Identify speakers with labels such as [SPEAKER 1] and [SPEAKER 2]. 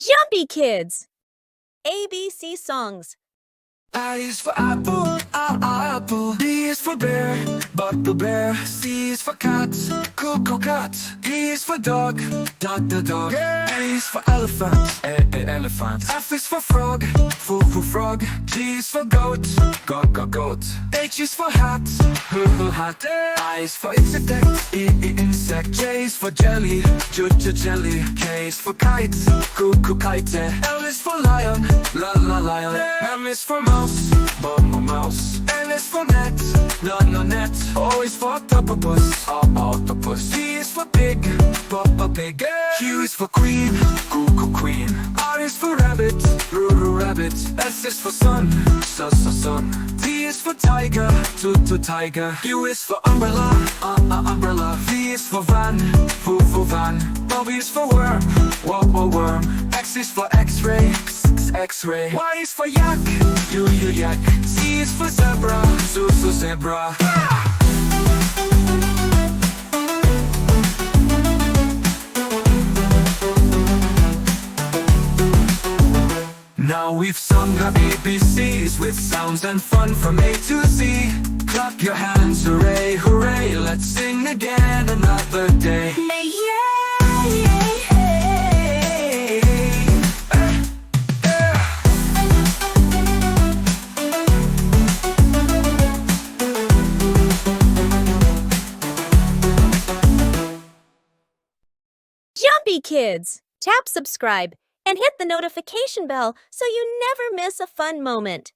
[SPEAKER 1] Jumpy Kids! ABC songs.
[SPEAKER 2] A is for apple, apple. B is for bear, bear. C is for cat, cat. E is for dog, dog. A is for elephant, elephant. F is for frog, frog. G is for goat, goat. H is for hat, hat. I is for insect, insect. J is for jelly, jelly. K is for kite, kite. L is for lion, lion. M is for mouse, mouse. N is for net, net. O is for octopus, octopus. P is for pig, pig. Q is for queen, queen. R is for rabbit, rabbit. S is for sun, sun. T is for tiger, tiger. U is for umbrella, umbrella. V is for van, van. W is for worm, worm. X is for x-ray, x-ray. Y is for yak, yak. Z is for zebra, zebra. Now we've sung our ABCs with sounds and fun from A to Z. Clap your hands, hooray, hooray. Let's sing again another day.
[SPEAKER 1] Jumpy Kids! Tap subscribe and hit the notification bell so you never miss a fun moment.